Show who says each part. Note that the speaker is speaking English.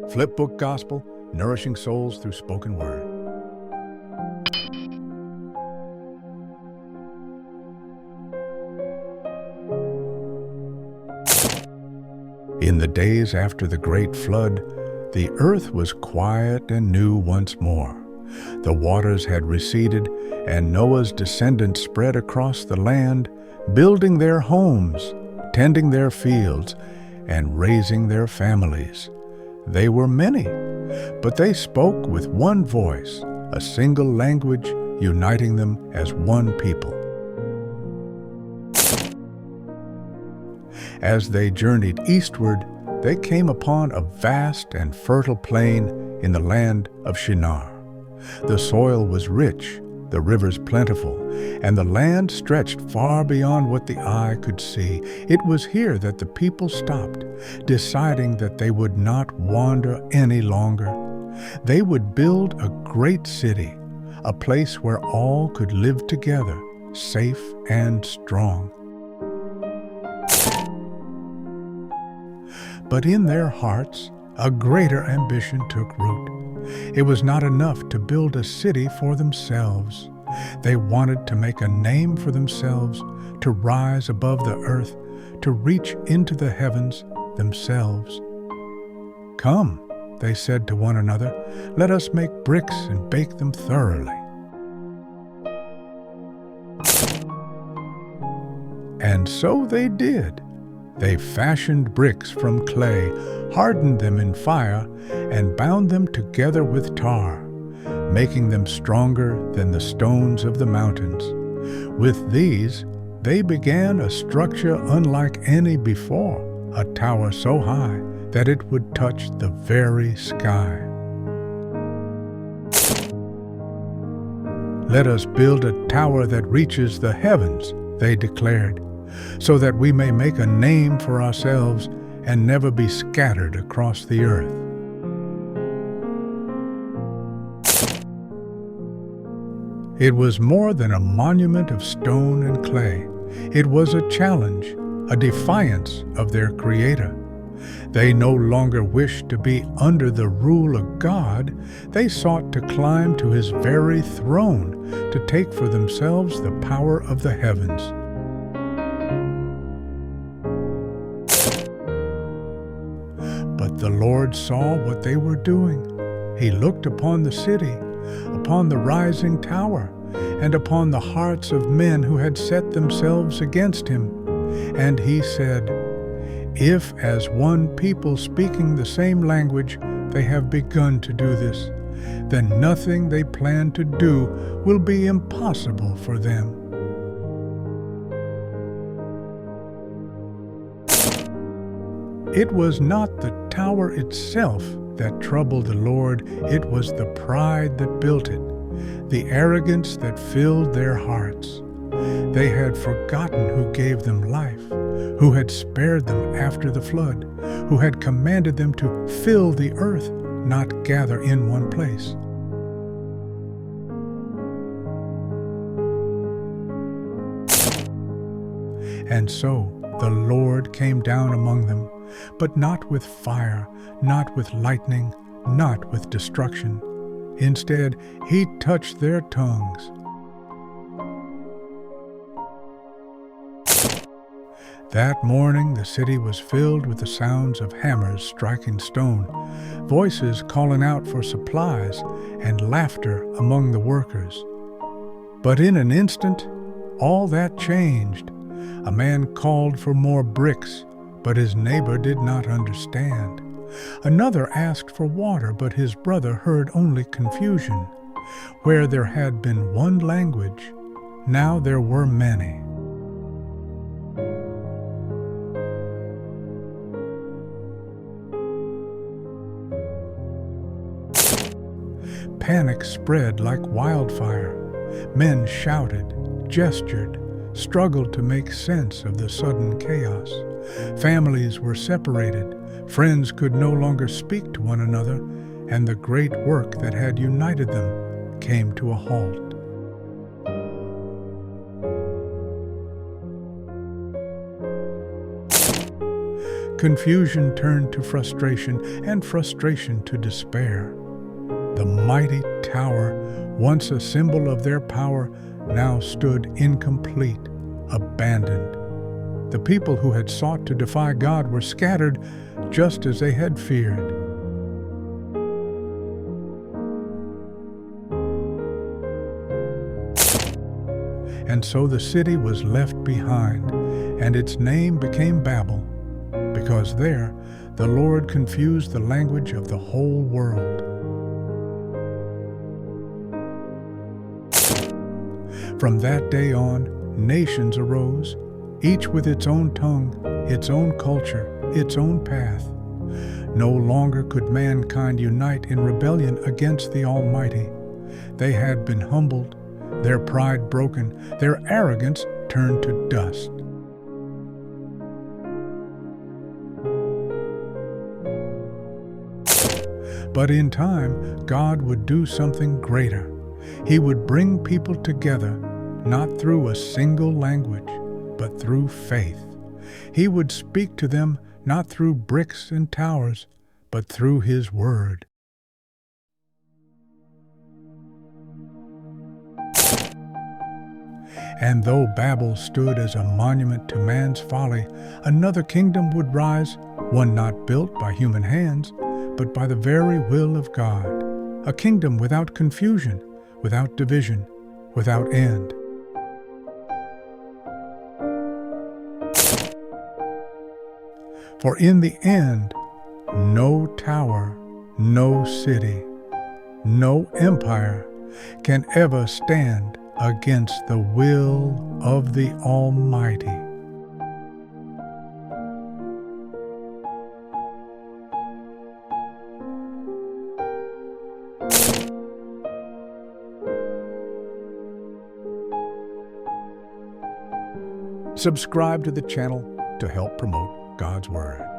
Speaker 1: Flipbook Gospel, nourishing souls through spoken word. In the days after the great flood, the earth was quiet and new once more. The waters had receded, and Noah's descendants spread across the land, building their homes, tending their fields, and raising their families. They were many, but they spoke with one voice, a single language uniting them as one people. As they journeyed eastward, they came upon a vast and fertile plain in the land of Shinar. The soil was rich, the rivers plentiful, and the land stretched far beyond what the eye could see. It was here that the people stopped, deciding that they would not wander any longer. They would build a great city, a place where all could live together, safe and strong. But in their hearts, a greater ambition took root. It was not enough to build a city for themselves. They wanted to make a name for themselves, to rise above the earth, to reach into the heavens themselves. "Come," they said to one another, "let us make bricks and bake them thoroughly." And so they did. They fashioned bricks from clay, hardened them in fire, and bound them together with tar, making them stronger than the stones of the mountains. With these, they began a structure unlike any before, a tower so high that it would touch the very sky. "Let us build a tower that reaches the heavens," they declared, "so that we may make a name for ourselves and never be scattered across the earth." It was more than a monument of stone and clay. It was a challenge, a defiance of their Creator. They no longer wished to be under the rule of God. They sought to climb to His very throne, to take for themselves the power of the heavens. But the Lord saw what they were doing. He looked upon the city, upon the rising tower, and upon the hearts of men who had set themselves against Him. And He said, "If as one people speaking the same language they have begun to do this, then nothing they plan to do will be impossible for them." It was not the tower itself that troubled the Lord, it was the pride that built it, the arrogance that filled their hearts. They had forgotten who gave them life, who had spared them after the flood, who had commanded them to fill the earth, not gather in one place. And so the Lord came down among them, but not with fire, not with lightning, not with destruction. Instead, He touched their tongues. That morning the city was filled with the sounds of hammers striking stone, voices calling out for supplies, and laughter among the workers. But in an instant, all that changed. A man called for more bricks, but his neighbor did not understand. Another asked for water, but his brother heard only confusion. Where there had been one language, now there were many. Panic spread like wildfire. Men shouted, gestured, struggled to make sense of the sudden chaos. Families were separated. Friends could no longer speak to one another, and the great work that had united them came to a halt. Confusion turned to frustration, and frustration to despair. The mighty tower, once a symbol of their power, now stood incomplete, abandoned. The people who had sought to defy God were scattered just as they had feared. And so the city was left behind, and its name became Babel, because there the Lord confused the language of the whole world. From that day on, nations arose, each with its own tongue, its own culture, its own path. No longer could mankind unite in rebellion against the Almighty. They had been humbled, their pride broken, their arrogance turned to dust. But in time, God would do something greater. He would bring people together, not through a single language, but through faith. He would speak to them not through bricks and towers, but through His Word. And though Babel stood as a monument to man's folly, another kingdom would rise, one not built by human hands, but by the very will of God, a kingdom without confusion, without division, without end. For in the end, no tower, no city, no empire can ever stand against the will of the Almighty. Subscribe to the channel to help promote God's Word.